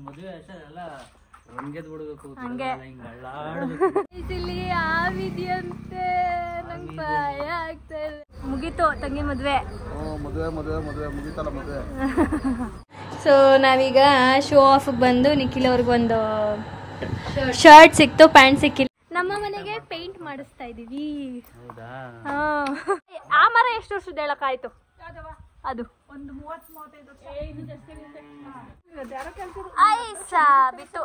ಮದುವೆ ಹೆಸರೆಲ್ಲ ರಂಗೆದ್ ಬಿಡ್ಬೇಕು ಹಂಗೆ ಇಲ್ಲಿ ಆವಿದ್ಯಂತೆ ನಂಗೆ ಭಯ ಆಗ್ತಾ ಇದೆ. ಮುಗೀತು ತಂಗಿ ಮದುವೆ. ಮುಗೀತಲ್ಲ ಮದುವೆ. ಸೊ ನಾವೀಗ ಶೋ ಆಫ್ ಬಂದು ನಿಖಿಲ್ ಅವ್ರಿಗೆ ಒಂದು ಶರ್ಟ್ ಸಿಕ್ತು, ಪ್ಯಾಂಟ್ ಸಿಕ್ಕಿಲ್ಲ. ನಮ್ಮ ಮನೆಗೆ ಪೇಂಟ್ ಮಾಡಿಸ್ತಾ ಇದೀವಿ. ಆ ಮರ ಎಷ್ಟು ವರ್ಷದ ಹೇಳಕ್ಕಾಯ್ತು? ಅದು ಒಂದು 30-35 ಬಿತ್ತು.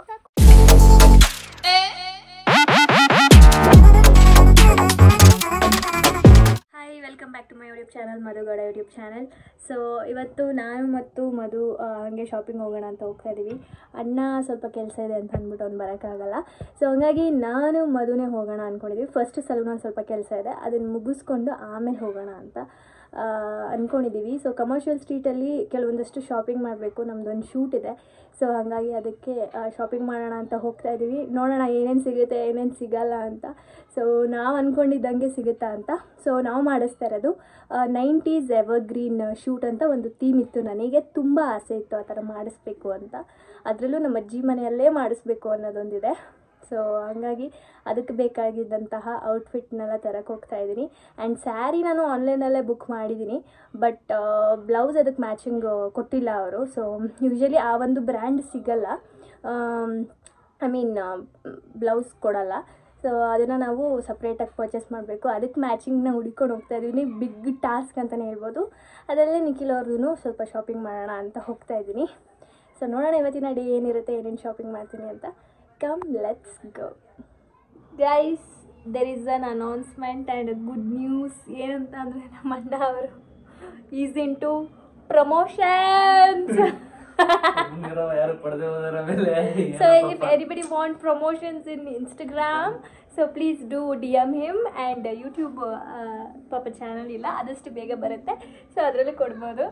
Hi, welcome back to my YouTube channel, Madhu Gowda YouTube channel. So ಇವತ್ತು ನಾನು ಮತ್ತು ಮಧು ಹಾಗೆ ಶಾಪಿಂಗ್ ಹೋಗೋಣ ಅಂತ ಹೋಗ್ತಾ ಇದ್ದೀವಿ. ಅಣ್ಣ ಸ್ವಲ್ಪ ಕೆಲಸ ಇದೆ ಅಂತ ಅಂದ್ಬಿಟ್ಟು ಅವ್ನು ಬರೋಕ್ಕಾಗಲ್ಲ. ಸೊ ಹಂಗಾಗಿ ನಾನು ಮಧುನೇ ಹೋಗೋಣ ಅಂದ್ಕೊಂಡಿದ್ದೀವಿ. ಫಸ್ಟ್ ಸಲೂನಲ್ಲಿ ಸ್ವಲ್ಪ ಕೆಲಸ ಇದೆ, ಅದನ್ನು ಮುಗಿಸ್ಕೊಂಡು ಆಮೇಲೆ ಹೋಗೋಣ ಅಂತ ಅಂದ್ಕೊಂಡಿದ್ದೀವಿ. ಸೊ ಕಮರ್ಷಿಯಲ್ ಸ್ಟ್ರೀಟಲ್ಲಿ ಕೆಲವೊಂದಷ್ಟು ಶಾಪಿಂಗ್ ಮಾಡಬೇಕು, ನಮ್ಮದೊಂದು ಶೂಟ್ ಇದೆ. ಸೊ ಹಾಗಾಗಿ ಅದಕ್ಕೆ ಶಾಪಿಂಗ್ ಮಾಡೋಣ ಅಂತ ಹೋಗ್ತಾ ಇದ್ದೀವಿ. ನೋಡೋಣ ಏನೇನು ಸಿಗುತ್ತೆ ಏನೇನು ಸಿಗಲ್ಲ ಅಂತ. ಸೊ ನಾವು ಅಂದ್ಕೊಂಡಿದ್ದಂಗೆ ಸಿಗುತ್ತಾ ಅಂತ. ಸೊ ನಾವು ಮಾಡಿಸ್ತಾ ಇರೋದು 90s ಎವರ್ಗ್ರೀನ್ ಶೂಟ್ ಅಂತ ಒಂದು ಥೀಮ್ ಇತ್ತು. ನನಗೆ ತುಂಬ ಆಸೆ ಇತ್ತು ಆ ಥರ ಮಾಡಿಸ್ಬೇಕು ಅಂತ. ಅದರಲ್ಲೂ ನಮ್ಮ ಅಜ್ಜಿ ಮನೆಯಲ್ಲೇ ಮಾಡಿಸ್ಬೇಕು ಅನ್ನೋದೊಂದಿದೆ. ಸೊ ಹಾಗಾಗಿ ಅದಕ್ಕೆ ಬೇಕಾಗಿದ್ದಂತಹ ಔಟ್ಫಿಟ್ನೆಲ್ಲ ತರಕ್ಕೆ ಹೋಗ್ತಾ ಇದ್ದೀನಿ. ಆ್ಯಂಡ್ ಸ್ಯಾರಿ ನಾನು ಆನ್ಲೈನಲ್ಲೇ ಬುಕ್ ಮಾಡಿದ್ದೀನಿ, ಬಟ್ ಬ್ಲೌಸ್ ಅದಕ್ಕೆ ಮ್ಯಾಚಿಂಗ್ ಕೊಟ್ಟಿಲ್ಲ ಅವರು. ಸೊ ಯೂಶ್ವಲಿ ಆ ಒಂದು ಬ್ರ್ಯಾಂಡ್ ಸಿಗಲ್ಲ, ಐ ಮೀನ್ ಬ್ಲೌಸ್ ಕೊಡಲ್ಲ. ಸೊ ಅದನ್ನು ನಾವು ಸಪ್ರೇಟಾಗಿ ಪರ್ಚೇಸ್ ಮಾಡಬೇಕು. ಅದಕ್ಕೆ ಮ್ಯಾಚಿಂಗ್ನ ಹುಡ್ಕೊಂಡು ಹೋಗ್ತಾ ಇದ್ದೀನಿ. ಬಿಗ್ ಟಾಸ್ಕ್ ಅಂತಲೇ ಹೇಳ್ಬೋದು. ಅದರಲ್ಲೇ ನಿಖಿಲ್ ಅವ್ರದ್ದು ಸ್ವಲ್ಪ ಶಾಪಿಂಗ್ ಮಾಡೋಣ ಅಂತ ಹೋಗ್ತಾ ಇದ್ದೀನಿ. ಸೊ ನೋಡೋಣ ಇವತ್ತಿನ ಡೇ ಏನಿರುತ್ತೆ, ಏನೇನು ಶಾಪಿಂಗ್ ಮಾಡ್ತೀನಿ ಅಂತ. Come, let's go. Guys, there is an announcement and a good news. ಏನಂತ ಅಂದರೆ ನಮ್ಮ ಅಣ್ಣ ಅವರು is into promotions. So if anybody want promotions in Instagram, so please do DM him. And YouTube ಪಾಪ ಚಾನಲ್ ಇಲ್ಲ, ಆದಷ್ಟು ಬೇಗ ಬರುತ್ತೆ. ಸೊ ಅದರಲ್ಲೂ ಕೊಡ್ಬೋದು.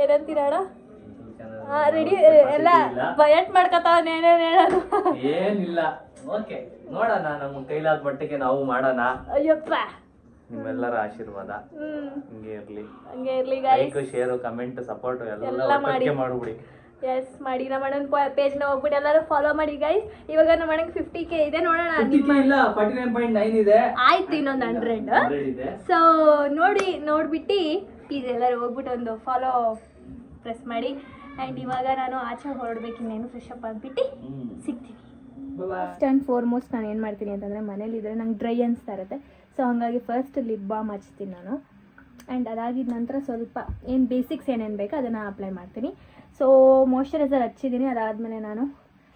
ಏನಂತೀರಾಡ? ರೆಡಿ ಎಲ್ಲ ಬಯಟ್ ಮಾಡ್ಕೊತಾವ ಏನೇನು ಹೇಳೋದು ಏನಿಲ್ಲ. ಓಕೆ, ನೋಡೋಣ, ನಮ್ಮ ಕೈಲಾದ ಮಟ್ಟಿಗೆ ನಾವು ಮಾಡೋಣ. ಅಯ್ಯಪ್ಪ, ನಿಮ್ಮೆಲ್ಲರ ಆಶೀರ್ವಾದ ಹಂಗೆ ಇರ್ಲಿ guys. Like, share, comment, support ಎಲ್ಲ ಮಾಡ್ಬಿಡಿ. ಎಸ್ ಮಾಡಿ. ನಮ್ಮ ಅಣ್ಣನ ಪೇಜ್ನ ಹೋಗ್ಬಿಟ್ಟು ಎಲ್ಲರೂ ಫಾಲೋ ಮಾಡಿ ಗೈಸ್. ಇವಾಗ ನಮ್ಮ ಅಣ್ಣಗೆ 50K ಇದೆ. ನೋಡೋಣ. 49.9 ಇದೆ. ಆಯ್ತು, ಇನ್ನೊಂದು 100 ಇದೆ. ಸೊ ನೋಡ್ಬಿಟ್ಟು ಪ್ಲೀಸ್ ಎಲ್ಲರೂ ಹೋಗ್ಬಿಟ್ಟು ಒಂದು ಫಾಲೋ ಪ್ರೆಸ್ ಮಾಡಿ. ಆ್ಯಂಡ್ ಇವಾಗ ನಾನು ಆಚೆ ಹೊರಡ್ಬೇಕು, ಇನ್ನೇನು ಫ್ರೆಶ್ ಅಪ್ ಆಗಿಬಿಟ್ಟು ಸಿಗ್ತೀನಿ. ಫಸ್ಟ್ ಆ್ಯಂಡ್ ಫಾರ್ಮೋಸ್ಟ್ ನಾನು ಏನು ಮಾಡ್ತೀನಿ ಅಂತಂದರೆ, ಮನೇಲಿದ್ದರೆ ನಂಗೆ ಡ್ರೈ ಅನಿಸ್ತಾ ಇರುತ್ತೆ. ಸೊ ಹಾಗಾಗಿ ಫಸ್ಟ್ ಲಿಪ್ ಬಾಮ್ ಹಚ್ತೀನಿ ನಾನು. ಆ್ಯಂಡ್ ಅದಾಗಿದ ನಂತರ ಸ್ವಲ್ಪ ಏನು ಬೇಸಿಕ್ಸ್ ಏನೇನು ಬೇಕೋ ಅದನ್ನು ಅಪ್ಲೈ ಮಾಡ್ತೀನಿ. ಸೊ ಮಾಯ್ಶ್ಚರೈಸರ್ ಹಚ್ಚಿದ್ದೀನಿ. ಅದಾದಮೇಲೆ ನಾನು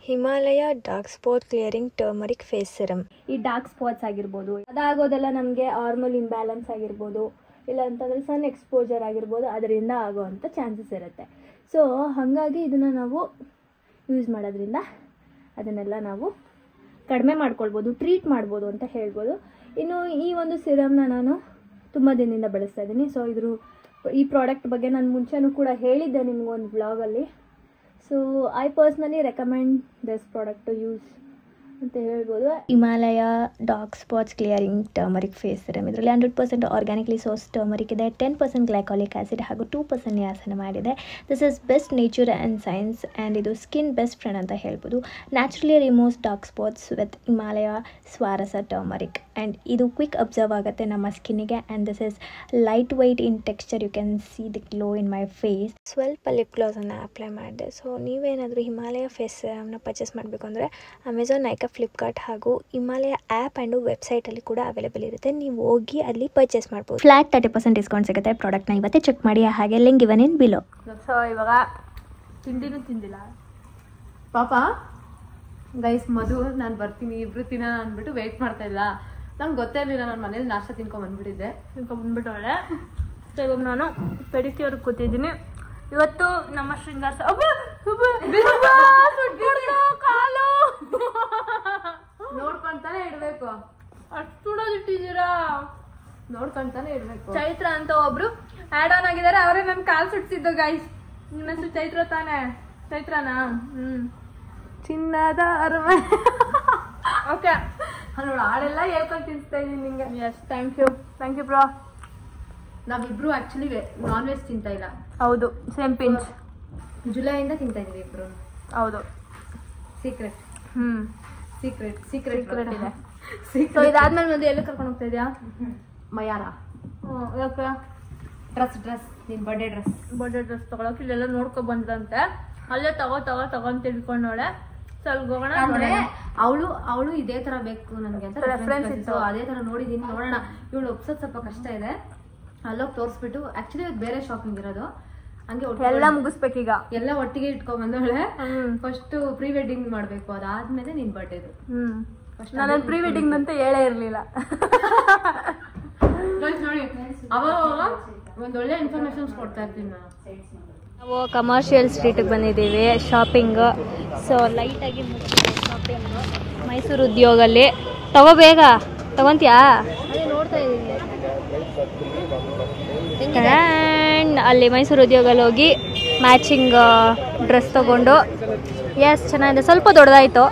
Himalaya dark spot clearing turmeric face serum. ಈ ಡಾರ್ಕ್ ಸ್ಪಾಟ್ಸ್ ಆಗಿರ್ಬೋದು, ಅದಾಗೋದೆಲ್ಲ ನಮಗೆ ಹಾರ್ಮೋನ್ ಇಂಬ್ಯಾಲೆನ್ಸ್ ಆಗಿರ್ಬೋದು, ಇಲ್ಲ ಅಂತಂದರೆ ಸನ್ ಎಕ್ಸ್ಪೋಜರ್ ಆಗಿರ್ಬೋದು, ಅದರಿಂದ ಆಗೋವಂಥ ಚಾನ್ಸಸ್ ಇರುತ್ತೆ. ಸೊ ಹಾಗಾಗಿ ಇದನ್ನು ನಾವು ಯೂಸ್ ಮಾಡೋದ್ರಿಂದ ಅದನ್ನೆಲ್ಲ ನಾವು ಕಡಿಮೆ ಮಾಡ್ಕೊಳ್ಬೋದು, ಟ್ರೀಟ್ ಮಾಡ್ಬೋದು ಅಂತ ಹೇಳ್ಬೋದು. ಇನ್ನು ಈ ಒಂದು ಸಿರಮ್ನ ನಾನು ತುಂಬ ದಿನದಿಂದ ಬಳಸ್ತಾ ಇದ್ದೀನಿ. ಸೊ ಈ ಪ್ರಾಡಕ್ಟ್ ಬಗ್ಗೆ ನಾನು ಮುಂಚೆನೂ ಕೂಡ ಹೇಳಿದ್ದೆ ನಿಮಗೊಂದು ಬ್ಲಾಗಲ್ಲಿ. So I personally recommend this product to use ಅಂತ ಹೇಳ್ಬೋದು. Himalaya dark spots clearing turmeric face serum. ಇದರಲ್ಲಿ 100% ಆರ್ಗ್ಯಾನಿಕ್ಲಿ ಸೋರ್ಸ್ ಟರ್ಮರಿಕ್ ಇದೆ, 10% ಗ್ಲೈಕಾಲಿಕ್ ಆ್ಯಸಿಡ್ ಹಾಗೂ 2% ನಿಯಾಸಿನಮೈಡ್ ಇದೆ. This is best nature and science. And ಇದು ಸ್ಕಿನ್ ಬೆಸ್ಟ್ ಫ್ರೆಂಡ್ ಅಂತ ಹೇಳ್ಬೋದು. Naturally removes dark spots with Himalaya Swarasa turmeric. And ಇದು ಕ್ವಿಕ್ ಅಬ್ಸರ್ವ್ ಆಗುತ್ತೆ ನಮ್ಮ ಸ್ಕಿನ್ನಿಗೆ. And this is light white in texture. You can see the glow in my face. ಸ್ವಲ್ಪ lip ಗ್ಲಾಸನ್ನು apply ಮಾಡಿದೆ. ಸೊ ನೀವೇನಾದರೂ ಹಿಮಾಲಯ ಫೇಸ್ ಸಿರಮ್ನ ಪರ್ಚೇಸ್ ಮಾಡಬೇಕು ಅಂದರೆ ಅಮೆಝಾನ್, ನೈಕಾ, ಫ್ಲಿಪ್ಕಾರ್ಟ್ ಹಾಗೂ ಹಿಮಾಲಯ ಆ್ಯಪ್ ಆ್ಯಂಡ್ ವೆಬ್ಸೈಟಲ್ಲಿ ಕೂಡ ಅವೈಲೇಬಲ್ ಇರುತ್ತೆ. ನೀವು ಹೋಗಿ ಅಲ್ಲಿ ಪರ್ಚೇಸ್ ಮಾಡ್ಬೋದು. ಫ್ಲಾಟ್ 30% ಡಿಸ್ಕೌಂಟ್ ಸಿಗುತ್ತೆ. ಪ್ರಾಡಕ್ಟ್ನ ಇವತ್ತೇ ಚೆಕ್ ಮಾಡಿ. ಹಾಗೆ link given in below. So ಇವಾಗ ತಿಂಡಿನೂ ತಿಂದಿಲ್ಲ ಪಾಪ ಗೈಸ್. ಮಧು ನಾನು ಬರ್ತೀನಿ, ಇಬ್ರು ತಿನ್ನೋಣ ಅಂದ್ಬಿಟ್ಟು ವೆಯ್ಟ್ ಮಾಡ್ತಾ ಇಲ್ಲ. ನಂಗೆ ಗೊತ್ತೇ ಇರಲಿಲ್ಲ, ನಾನು ಮನೇಲಿ ನಾಷ್ಟ ತಿನ್ಕೊಂಡ್ಬಂದ್ಬಿಟ್ಟಿದ್ದೆ. ತಿನ್ಕೊಂಡ್ಬಂದ್ಬಿಟ್ಟವಳೆ. ಸೊ ಇವಾಗ ನಾನು ಪೆಡಿಕ್ಯೂರ್ಗೆ ಕೂತಿದ್ದೀನಿ. ಇವತ್ತು ನಮ್ಮ ಶೃಂಗಾರ ಕಾಲು ನೋಡ್ಕೊಂತಾನೆ ಇಡ್ಬೇಕು. ಅಷ್ಟು ಸುಡೋದಿಟ್ಟಿದ್ದೀರಾ, ನೋಡ್ಕೊಂತಾನೆ ಇಡ್ಬೇಕು. ಚೈತ್ರ ಅಂತ ಒಬ್ರು ಆಡ್ ಆನ್ ಆಗಿದ್ದಾರೆ, ಅವರೇ ನನ್ನ ಕಾಲು ಸುಡ್ಸಿದ್ದು ಗೈಸ್. ನಿಮ್ಮ ಹೆಸರು ಚೈತ್ರ ತಾನೆ? ಚೈತ್ರನಾ? ಚಿನ್ನದ ಅರಮನೆ. ಓಕೆ, ನೋಡಿ ಹಾಡೆಲ್ಲ ಹೇಳ್ಕೊಂಡು ತಿನ್ಸ್ತಾ ಇದ್ದೀನಿ ನಿಂಗೆ. Yes, thank you bro. ನಾವಿಬ್ರು ಆಕ್ಚುಲಿ ನಾನ್ ವೆಜ್ ತಿಂತಾ ಇಲ್ಲ. ಹೌದು, ಸೇಮ್ ಪಿಂಚ್. ಜುಲೈಯಿಂದ ತಿಂತಾ ಇದೀವಿ ಇಬ್ರು. ಹೌದು, ಸೀಕ್ರೆಟ್ ಸೀಕ್ರೆಟ್ ಇದೆ. ಸೊ ಇದಾದ್ಮೇಲೆ ಮುಂದೆ ಎಲ್ಲಿ ಕರ್ಕೊಂಡು ಹೋಗ್ತಾ ಇದೆಯಾ? ಮಯಾರ ಯಾಕೆ? ಡ್ರೆಸ್ ನಿನ್ ಬರ್ಡೇ ಡ್ರೆಸ್ ತಗೊಳಕ್ ಇಲ್ಲೆಲ್ಲ ನೋಡ್ಕೊ ಬಂದಂತೆ. ಅಲ್ಲೇ ತಗೊಂಡ್ ತಿಳ್ಕೊಂಡೋಳೆ. ಸೊ ಅಲ್ಲಿಗೆ ಹೋಗೋಣ. ಅಂದ್ರೆ ಅವಳು ಇದೇ ತರ ಬೇಕು ನನ್ಗೆ ಅಂತ ರೆಫರೆನ್ಸ್ ಇತ್ತು. ಅದೇ ತರ ನೋಡಿದೀನಿ, ನೋಡೋಣ. ಇವಳು ಒಪ್ಸೋದ್ ಸ್ವಲ್ಪ ಕಷ್ಟ ಇದೆ. ಅಲ್ಲೋಗಿ ತೋರಿಸ್ಬಿಟ್ಟು ಆಕ್ಚುಲಿ ಬೇರೆ ಶಾಪಿಂಗ್ ಇರೋದು, ಹಂಗೆ ಎಲ್ಲ ಮುಗಿಸ್ಬೇಕೀಗ. ಎಲ್ಲ ಒಟ್ಟಿಗೆ ಇಟ್ಕೊಂಡ್ ಬಂದವಳೆ. ಫಸ್ಟ್ ಪ್ರೀ ವೆಡ್ಡಿಂಗ್ ಮಾಡ್ಬೇಕು, ಅದಾದ್ಮೇಲೆ ನಿನ್ ಬರ್ಡೇದು. ನಾನು ಪ್ರೀ ವೆಡ್ಡಿಂಗ್ ಅಂತ ಹೇಳೇ ಇರ್ಲಿಲ್ಲ. ನೋಡಿ ಅವಾಗ ಒಂದೊಳ್ಳೆ ಇನ್ಫಾರ್ಮೇಶನ್ಸ್ ಕೊಡ್ತಾ ಇರ್ತೀನಿ ನಾನು. ನಾವು ಕಮರ್ಷಿಯಲ್ ಸ್ಟ್ರೀಟಿಗೆ ಬಂದಿದ್ದೀವಿ ಶಾಪಿಂಗ್. ಸೊ ಲೈಟಾಗಿ ಶಾಪಿಂಗ್ ಮೈಸೂರು ಉದ್ಯೋಗಲ್ಲಿ. ಬೇಗ ತಗೊಂತೀಯಾ? ನೋಡ್ತಾ ಇದ್ದೀನಿ. ಆ್ಯಂಡ್ ಅಲ್ಲಿ ಮೈಸೂರು ಉದ್ಯೋಗಲ್ಲಿ ಹೋಗಿ ಮ್ಯಾಚಿಂಗ್ ಡ್ರೆಸ್ ತಗೊಂಡು, ಎಸ್ ಚೆನ್ನಾಗಿದೆ. ಸ್ವಲ್ಪ ದೊಡ್ಡದಾಯಿತು.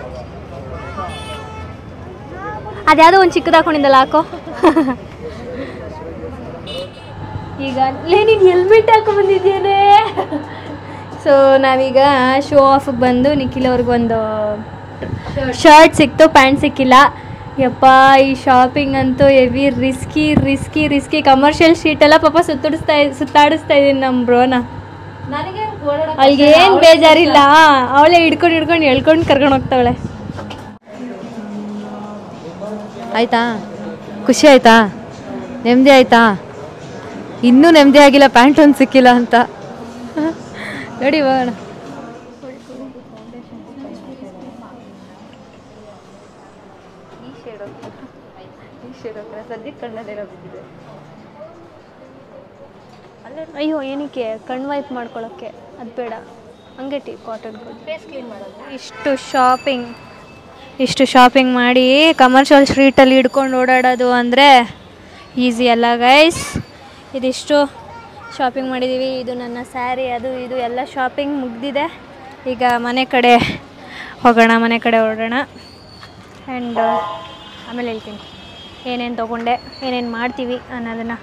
ಅದ್ಯಾವುದೋ ಒಂದು ಚಿಕ್ಕದು ಹಾಕೊಂಡಿದ್ದಲ್ಲ, ಹಾಕೋ. ಈಗ ನೀನು ಹೆಲ್ಮೆಟ್ ಹಾಕೊಂಡ್ಬಂದಿದ್ದೇನೆ. ಸೊ ನಾವೀಗ ಶೋ ಆಫಿಗೆ ಬಂದು ನಿಖಿಲ್ ಅವ್ರಿಗೊಂದು ಶರ್ಟ್ ಸಿಕ್ತು, ಪ್ಯಾಂಟ್ ಸಿಕ್ಕಿಲ್ಲ. ಯಪ್ಪ ಈ ಶಾಪಿಂಗ್ ಅಂತೂ ಹೆವಿ ರಿಸ್ಕಿ. ಕಮರ್ಷಿಯಲ್ ಸ್ಟ್ರೀಟೆಲ್ಲ ಪಾಪ ಸುತ್ತಾಡಿಸ್ತಾ ಇದ್ದೀನಿ ನಮ್ಮ ಬ್ರೋನ. ಅಲ್ಲಿಗೆ ಏನು ಬೇಜಾರಿಲ್ಲ, ಅವಳೇ ಹಿಡ್ಕೊಂಡು ಹೇಳ್ಕೊಂಡು ಕರ್ಕೊಂಡು ಹೋಗ್ತಾವಳೆ. ಆಯ್ತಾ? ಖುಷಿ ಆಯ್ತಾ? ನೆಮ್ಮದಿ ಆಯ್ತಾ? ಇನ್ನೂ ನೆಮ್ಮದಿ ಆಗಿಲ್ಲ, ಪ್ಯಾಂಟ್ ಒಂದು ಸಿಕ್ಕಿಲ್ಲ ಅಂತ. ನೋಡಿ ಹೋಗೋಣ. ಅಯ್ಯೋ ಏನಕ್ಕೆ ಕಣ್ಣು ವೈಪ್ ಮಾಡ್ಕೊಳ್ಳೋಕ್ಕೆ? ಅದು ಬೇಡ, ಹಂಗೆ ಕಾಟನ್ ಫೇಸ್ ಕ್ಲೀನ್ ಮಾಡೋದು. ಇಷ್ಟು ಶಾಪಿಂಗ್ ಮಾಡಿ ಕಮರ್ಷಿಯಲ್ ಸ್ಟ್ರೀಟಲ್ಲಿ ಹಿಡ್ಕೊಂಡು ಓಡಾಡೋದು ಅಂದರೆ ಈಸಿ ಅಲ್ಲ ಗೈಸ್. ಇದಿಷ್ಟು ಶಾಪಿಂಗ್ ಮಾಡಿದ್ದೀವಿ. ಇದು ನನ್ನ ಸ್ಯಾರಿ, ಅದು ಇದು ಎಲ್ಲ ಶಾಪಿಂಗ್ ಮುಗ್ದಿದೆ. ಈಗ ಮನೆ ಕಡೆ ಹೊರಡೋಣ. ಆ್ಯಂಡ್ ಆಮೇಲೆ ಹೇಳ್ತೀನಿ ಏನೇನು ತೊಗೊಂಡೆ, ಏನೇನು ಮಾಡ್ತೀವಿ ಅನ್ನೋದನ್ನು.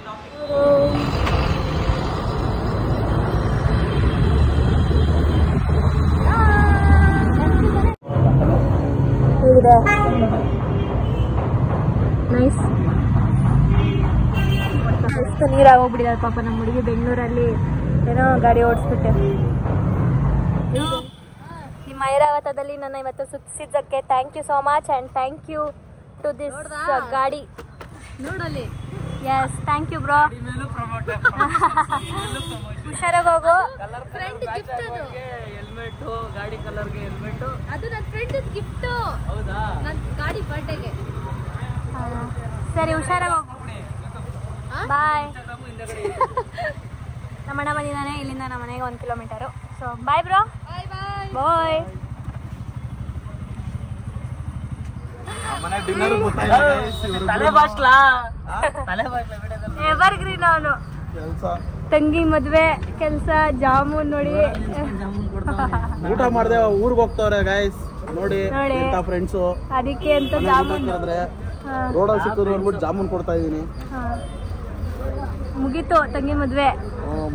ನೈಸ್. ಎಷ್ಟು ನೀರಾಗೋಗ್ಬಿಟ್ಟಿದ್ದಾರೆ ಪಾಪ ನಮ್ಮ ಹುಡುಗಿ. ಬೆಂಗಳೂರಲ್ಲಿ ಏನೋ ಗಾಡಿ ಓಡಿಸ್ಬಿಟ್ಟೆ. ನಿಮ್ಮ ಐರಾವತದಲ್ಲಿ ನನ್ನ ಇವತ್ತು ಸುತ್ತಿಸಿದ್ದಕ್ಕೆ thank you so much and thank you to this ಗಾಡಿ. ನೋಡಲ್ಲಿ. Yes thank you bro. ಹುಷಾರಾಗಿ ಹೋಗು. ಫ್ರೆಂಡ್ ಗಿಫ್ಟ್ ಅದು. ಹೆಲ್ಮೆಟ್ಟು, ಗಾಡಿ ಕಲರ್ಗೆ ಹೆಲ್ಮೆಟ್ಟು. ಅದು ನನ್ನ ಫ್ರೆಂಡ್ ಗಿಫ್ಟು. ಹೌದಾ? ನನ್ನ ಗಾಡಿ ಬರ್ಡೇಗೆ. ಸರಿ ಹುಷಾರಾಗಿ ಹೋಗು. ಬಾಯ್. ನಮ್ಮ ಅಣ್ಣ ಬಂದಿದ್ದಾನೆ ಇಲ್ಲಿಂದ ನಮ್ಮ ಮನೆಗೆ 1 kilometre. So bye bro. Bye. Evergreen ಅವನು. ತಂಗಿ ಮದ್ವೆ ಕೆಲಸ, ಜಾಮೂನ್ ನೋಡಿ. ಊಟ ಮಾಡ್ದೆ ಊರಿಗೆ ಹೋಗ್ತಾವ್ರೆ ಗೈಸ್. ನೋಡಿ ಫ್ರೆಂಡ್ಸು, ಅದಕ್ಕೆ ಅಂತ ಜಾಮೂನ್ ರೋಡಲ್ಲಿ ಸಿಕ್ಕಿದ್ರು ಅಂದ್ಬಿಟ್ಟು ಜಾಮೂನ್ ಕೊಡ್ತಾ ಇದೀನಿ. ಮುಗೀತು ತಂಗಿ ಮದ್ವೆ.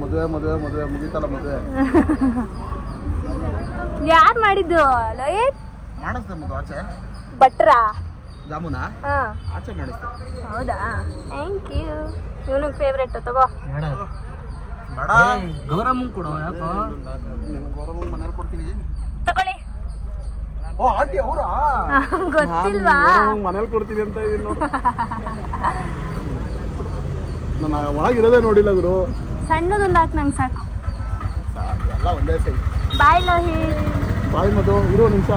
ಮದುವೆ ಮುಗೀತಲ್ಲ ಮದುವೆ. ಯಾರು ಮಾಡಿದ್ದು? ಮಾಡಿಸ್ದೆ ಮದು ಆಚೆ. ಭಟ್ರಾ? ಜಾಮೂನಾ? ಆಚೆ ಮಾಡಿಸ್ದೆ. ಹೌದಾ? Thank you. ಇವನಿಗೆ ಫೇವ್ರೆಟ್ ತಗೋ. ಗೌರಮ್ಮ ಕೊಡು. ಯಾಕೋ ಗೌರಮ್ಮ ಮನೇಲಿ ಕೊಡ್ತೀನಿ. ತಗೊಳ್ಳಿ. ಓ ಆಂಟಿ ಅವರಾ? ಗೊತ್ತಿಲ್ವಾ? ಮನೇಲಿ ಕೊಡ್ತೀನಿ ಅಂತ ಇದೀನಿ ನೋಡಿ. ನಾನು ಒಳಗಿರೋದೇ ನೋಡಿಲ್ಲ ಗುರು. ಸಣ್ಣದೊಂದು ಹಾಕಿ ನಂಗೆ ಸಾಕು. ಎಲ್ಲ ಒಂದೇ ಸೈಜ್. ಬಾಯ್ ಲೋಹಿತ್. ಬಾಯ್ ಮದು, ಇರೋ ನಿಮಿಷ.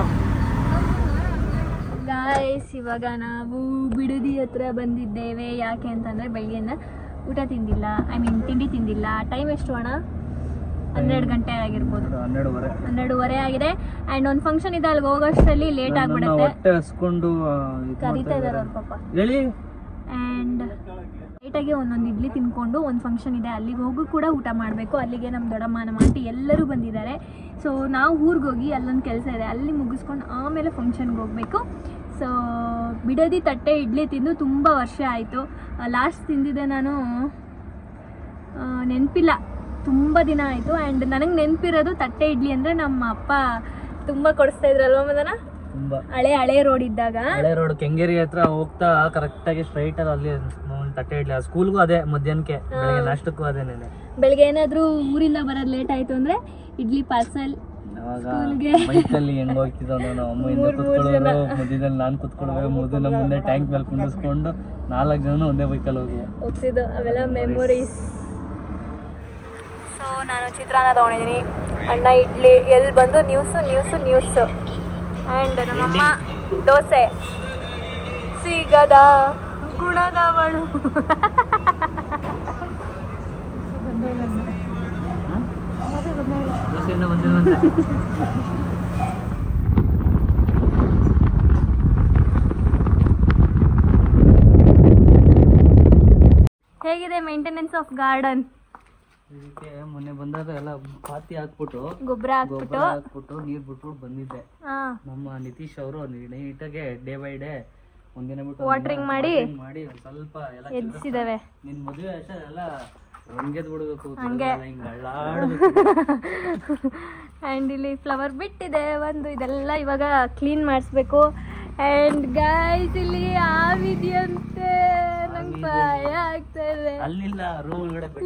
ಗಾಯ್ಸ್ ಇವಾಗ ನಾವು ಬಿಡದಿ ಹತ್ರ ಬಂದಿದ್ದೇವೆ. ಯಾಕೆ ಅಂತಂದರೆ ಬೆಳಗ್ಗೆಯಿಂದ ಊಟ ತಿಂದಿಲ್ಲ, ತಿಂಡಿ ತಿಂದಿಲ್ಲ. ಟೈಮ್ ಎಷ್ಟು ಅಣ್ಣ? 12 ಗಂಟೆ ಆಗಿರ್ಬೋದು. 12:30 ಆಗಿದೆ. ಆ್ಯಂಡ್ ಒಂದು ಫಂಕ್ಷನ್ ಇದೆ, ಅಲ್ಲಿಗೆ ಹೋಗೋಷ್ಟರಲ್ಲಿ ಲೇಟ್ ಆಗಿಬಿಡುತ್ತೆ. ಕರೀತಾ ಇದ್ದಾರೆ ಅವ್ರ ಪಾಪ. ಆ್ಯಂಡ್ ಲೈಟಾಗಿ ಒಂದೊಂದು ಇಡ್ಲಿ ತಿನ್ಕೊಂಡು ಒಂದು ಫಂಕ್ಷನ್ ಇದೆ, ಅಲ್ಲಿಗೆ ಹೋಗು ಕೂಡ ಊಟ ಮಾಡಬೇಕು. ಅಲ್ಲಿಗೆ ನಮ್ಮ ದೊಡ್ಡಮ್ಮ ನಮ್ಮ ಆಂಟಿ ಎಲ್ಲರೂ ಬಂದಿದ್ದಾರೆ. ಸೊ ನಾವು ಊರಿಗೆ ಹೋಗಿ ಅಲ್ಲೊಂದು ಕೆಲಸ ಇದೆ, ಅಲ್ಲಿ ಮುಗಿಸ್ಕೊಂಡು ಆಮೇಲೆ ಫಂಕ್ಷನ್ಗೆ ಹೋಗಬೇಕು. ಸೊ ಬಿಡದಿ ತಟ್ಟೆ ಇಡ್ಲಿ ತಿಂದು ತುಂಬ ವರ್ಷ ಆಯಿತು. ಲಾಸ್ಟ್ ತಿಂದಿದ್ದೆ ನಾನು ನೆನಪಿಲ್ಲ, ತುಂಬ ದಿನ ಆಯಿತು. ಆ್ಯಂಡ್ ನನಗೆ ನೆನಪಿರೋದು ತಟ್ಟೆ ಇಡ್ಲಿ ಅಂದರೆ ನಮ್ಮ ಅಪ್ಪ ತುಂಬಾ ಕೊಡಿಸ್ತಾ ಇದ್ರಲ್ವಾ ಮದನ? ತುಂಬಾ ಹಳೆ ರೋಡ್ ಇದ್ದಾಗ. ಹಳೆ ರೋಡ್ ಕೆಂಗೇರಿ ಹತ್ರ ಹೋಗ್ತಾ ಕರೆಕ್ಟ್ ಆಗಿ ಸ್ಟ್ರೈಟ್ ಅಲ್ಲಿ ತಟ್ಟೆ ಇಡ್ಲಿ ಸ್ಕೂಲ್ಗೂ ಅದೇ, ಮಧ್ಯಾಹ್ನಕ್ಕೆ ಬೆಳಗ್ಗೆ ನಾಷ್ಟಕ್ಕೂ ಅದೇನೇನೆ. ಬೆಳಿಗ್ಗೆ ಏನಾದ್ರು ಊರಿಂದ ಬರೋದ್ ಲೇಟ್ ಆಯ್ತು ಅಂದ್ರೆ ಇಡ್ಲಿ ಪಾರ್ಸಲ್. ಬೈಕಲ್ಲಿ ಹೆಂಗ್ ಹೋಗ್ತಿದ್ದೋ ನಾವು, ಅಮ್ಮ ಹಿಂದೆ ಕುತ್ಕೊಳ್ಳೋರು, ಮಧ್ಯದಲ್ಲಿ ನಾನು ಕುತ್ಕೊಳ್ಳೋದು, ಮೊದಲು ಮುಂದೆ ಟ್ಯಾಂಕ್ ಮೇಲೆ ಕುಂಡಿಸ್ಕೊಂಡು 4 ಜನ ಒಂದೇ ಬೈಕಲ್ಲಿ ಹೋಗ್ತಿದ್ದು. ಅವೆಲ್ಲ ಮೆಮೊರೀಸ್. ಸೊ ನಾನು ಚಿತ್ರಾನ್ನ ತಗೊಂಡಿದ್ದೀನಿ, ಅಣ್ಣ ಇಡ್ಲಿ, ಎಲ್ಲಿ ಬಂದು ನ್ಯೂಸು ಆ್ಯಂಡ್ ನಮ್ಮಮ್ಮ ದೋಸೆ. ಸಿಗದ ಗುಣದವಳು. ಹೇಗಿದೆ ಮೇಂಟೆನೆನ್ಸ್ ಆಫ್ ಗಾರ್ಡನ್? ಇದಕ್ಕೆ ಮೊನ್ನೆ ಬಂದಾಗ ಎಲ್ಲ ಪಾತಿ ಹಾಕ್ಬಿಟ್ಟು ಗೊಬ್ಬರ ಹಾಕ್ಬಿಟ್ಟು ನೀರ್ ಬಿಟ್ಬಿಟ್ಟು ಬಂದಿದ್ದೆ. ನಮ್ಮ ನಿತೀಶ್ ಅವರು ನೀಟಾಗೆ ಡೇ ಬೈ ಡೇ ಒಂದಿನ ಬಿಟ್ಟು ವಾಟರಿಂಗ್ ಮಾಡಿ ಒಂದ್ ಸ್ವಲ್ಪ ಎಲ್ಲ ಎದ್ದಿಸಿದಾವೆ. ನಿನ್ ಮದುವೆ ಅಷ್ಟೇ ಎಲ್ಲ ಹಂಗೆದ್ ಬಿಡ್ಬೇಕು, ಆ್ಯಂಡ್ ಇಲ್ಲಿ ಫ್ಲವರ್ ಬಿಟ್ಟಿದೆ ಒಂದು, ಇದೆಲ್ಲ ಇವಾಗ ಕ್ಲೀನ್ ಮಾಡಿಸ್ಬೇಕು. ಆ್ಯಂಡ್ ಗೈಸ್ ಇಲ್ಲಿ ಆವಿದೆಯಂತೆ, ನಂಗೆ ಭಯ ಆಗ್ತದೆ. ಅಲ್ಲಿಲ್ಲ ರೂಮ್ ಒಳಗಡೆ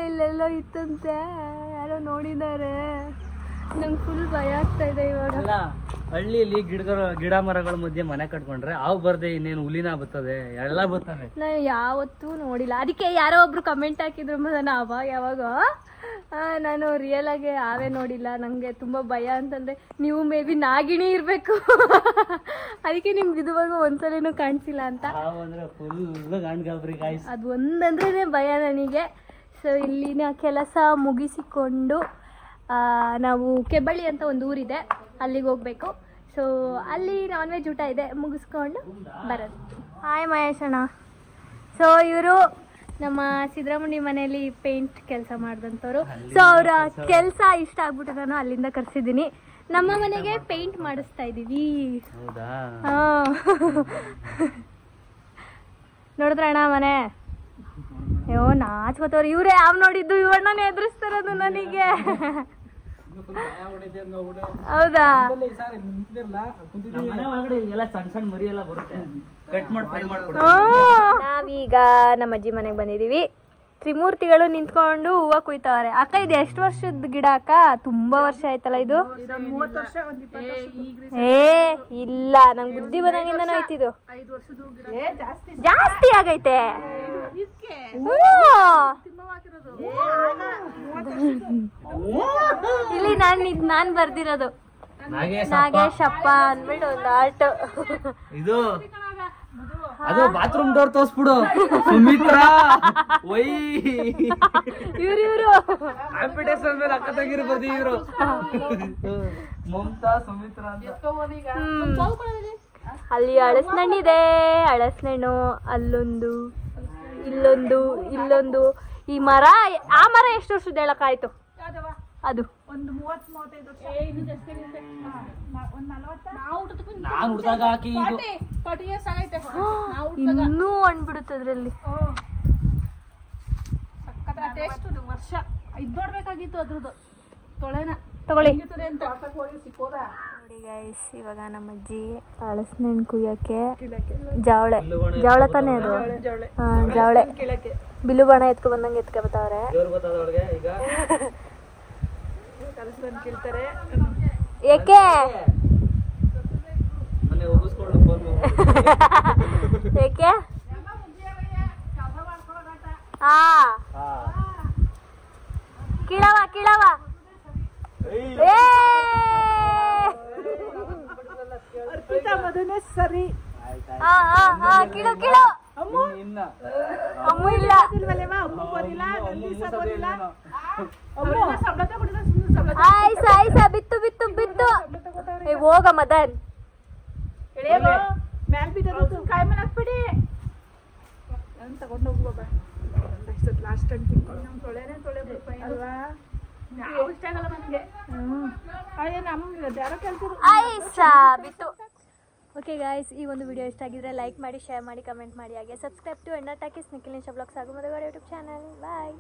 ಇಲ್ಲೆಲ್ಲ ಇತ್ತಂತೆ, ಯಾರೋ ನೋಡಿದ್ದಾರೆ, ನಂಗೆ ಫುಲ್ ಭಯ ಆಗ್ತಾ ಇದೆ ಇವಾಗ. ಹಳ್ಳಿಯಲ್ಲಿ ಗಿಡ ಮರಗಳ ಮಧ್ಯೆ ಮನೆ ಕಟ್ಕೊಂಡ್ರೆ ಹಾವು ಬರ್ದೆ ಇನ್ನೇನು ಹುಲಿನ ಬರ್ತದೆ, ಎಲ್ಲ ಬರ್ತವೆ. ನಾನು ಯಾವತ್ತೂ ನೋಡಿಲ್ಲ, ಅದಕ್ಕೆ ಯಾರೋ ಒಬ್ರು ಕಮೆಂಟ್ ಹಾಕಿದ್ರು ಯಾವಾಗ ನಾನು ರಿಯಲ್ ಆಗಿ ಹಾವೇ ನೋಡಿಲ್ಲ, ನಂಗೆ ತುಂಬಾ ಭಯ ಅಂತಂದ್ರೆ ನೀವು ಮೇ ಬಿ ನಾಗಿಣಿ ಇರ್ಬೇಕು ಅದಕ್ಕೆ ನಿಮ್ಗೆ ಇದುವಾಗ ಒಂದ್ಸಲಿನೂ ಕಾಣಿಸಿಲ್ಲ ಅಂತ. ಅದು ಒಂದಂದ್ರೇನೆ ಭಯ ನನಗೆ. ಸೊ ಇಲ್ಲಿನ ಕೆಲಸ ಮುಗಿಸಿಕೊಂಡು ನಾವು ಕೆಬ್ಬಳ್ಳಿ ಅಂತ ಒಂದು ಊರಿದೆ, ಅಲ್ಲಿಗೆ ಹೋಗ್ಬೇಕು. ಸೊ ಅಲ್ಲಿ ನಾನ್ ವೆಜ್ ಊಟ ಇದೆ, ಮುಗಿಸ್ಕೊಂಡು ಬರೋದು. ಹಾಯ್ ಮಹೇಶ್ ಅಣ್ಣ. ಸೊ ಇವರು ನಮ್ಮ ಸಿದ್ದರಾಮಣ್ಣ ಮನೆಯಲ್ಲಿ ಪೇಂಟ್ ಕೆಲಸ ಮಾಡಿದಂಥವ್ರು. ಸೊ ಅವರ ಕೆಲಸ ಇಷ್ಟ ಆಗ್ಬಿಟ್ಟು ನಾನು ಅಲ್ಲಿಂದ ಕರ್ಸಿದ್ದೀನಿ. ನಮ್ಮ ಮನೆಗೆ ಪೇಂಟ್ ಮಾಡಿಸ್ತಾ ಇದ್ದೀವಿ. ನೋಡಿದ್ರ ಅಣ್ಣ ಮನೆ? ಅಯ್ಯೋ ನಾಚ್ಕೋತವ್ರು ಇವ್ರೆ, ಯಾವ ನೋಡಿದ್ದು ಇವಣ್ಣನೇ ಎದುರಿಸ್ತಾರದು ನನಗೆ. ಹೌದಾ? ನಾವೀಗ ನಮ್ಮ ಅಜ್ಜಿ ಮನೆಗೆ ಬಂದಿದೀವಿ. ತ್ರಿಮೂರ್ತಿಗಳು ನಿಂತ್ಕೊಂಡು ಹೂವ ಕುಯ್ತವ್ರೆ. ಅಕ್ಕ ಇದು ಎಷ್ಟು ವರ್ಷದ ಗಿಡ ಅಕ್ಕ? ತುಂಬಾ ವರ್ಷ ಆಯ್ತಲ್ಲ ಇದು. ಇಲ್ಲ, ನಂಗೆ ಬುದ್ಧಿ ಬಂದಂಗಿಂದನೂ ಐತಿದು. ಜಾಸ್ತಿ ಆಗೈತೆ. ಇಲ್ಲಿ ನಾನ್ ಬರ್ದಿರೋದು ನಾಗೇಶಪ್ಪ ಅಂದ್ಬಿಟ್ಟು ಒಂದು ಆರ್ಟ್. ಇದು ಅದು ಬಾತ್ರೂಮ್ ಡೋರ್ ತೋರ್ಸ್ಬಿಡು. ಸುಮಿತ್ರಾ ವೈ ಇವ್ರು ಕಾಂಪಿಟೇಷನ್ ಮೇಲೆ ಅಕ್ಕ ತಂಗಿರ್ಬೋದು ಇವ್ರು. ಮಮತಾ ಸುಮಿತ್ರಾ ಅಂತ. ಅಲ್ಲಿ ಹಳಸಣ್ಣಿದೆ, ಹಳಸಣ್ಣು ಅಲ್ಲೊಂದು, ಇಲ್ಲೊಂದು, ಇಲ್ಲೊಂದು. ಈ ಮರ, ಆ ಮರ ಎಷ್ಟು ವರ್ಷದ ಹೇಳಕ್ಕಾಯ್ತು? ಅದು ಒಂದು 30-35 ವರ್ಷ. ನಾನು ಹುಡ್ದಾಗ ಹಾಕಿ ಇದು ಇನ್ನೂ ಅಂದ್ಬಿಡುತ್ತೆ ಅದ್ರಲ್ಲಿ. ವರ್ಷ ಇದು ನೋಡ್ಬೇಕಾಗಿತ್ತು ಅದ್ರದ್ದು ತೊಳೆನ. ತಗೊಳ್ಳಿ ನೋಡಿ ಗೈಸ್, ಇವಾಗ ನಮ್ಮ ಅಜ್ಜಿ ಹಳಸಣ್ಣು ಕುಯ್ಯಕ್ಕೆ ಜವಳೆ ತಾನೇ ಅದು, ಜವಳೆ ಬಿಲ್ಲು ಬಾಣ ಎತ್ಕೊ ಬಂದಂಗೆ ಎತ್ಕೊ ಬರ್ತಾವ್ರೆ. ಏಕೆ ಏಕೆ? ಕೀಳವ ಕೀಳವ. ಸರಿ ಕೀಳು ಕೀಳು. ಅಮ್ಮು ಇಲ್ಲ. ಆಯ್ಸ ಬಿತ್ತು ಬಿತ್ತು ಬಿತ್ತು. ಹೋಗ ಮದನ್. ಕಾಯಿ ಮೇಲೆ ಹಾಕ್ಬಿಡಿ ತಗೊಂಡೋಗ್ಬ ಲಾಸ್ಟ್ ತೊಳೆನೇ ಅಲ್ವಾ? ಓಕೆ ಗಾಯ್ಸ್, ಈ ಒಂದು ವಿಡಿಯೋ ಇಷ್ಟ ಆಗಿದ್ರೆ ಲೈಕ್ ಮಾಡಿ, ಶೇರ್ ಮಾಡಿ, ಕಮೆಂಟ್ ಮಾಡಿ, ಹಾಗೆ ಸಬ್ಸ್ಕ್ರೈಬ್ ಟು ಎಂಡರ್ ಟಾಕೀಸ್ ನಿಖಿಲ್ ನಿಶಾ ಬ್ಲಾಗ್ಸ್ ಹಾಗೂ ಮದುವೆ ಯೂಟ್ಯೂಬ್ ಚಾನಲ್. ಬಾಯ್.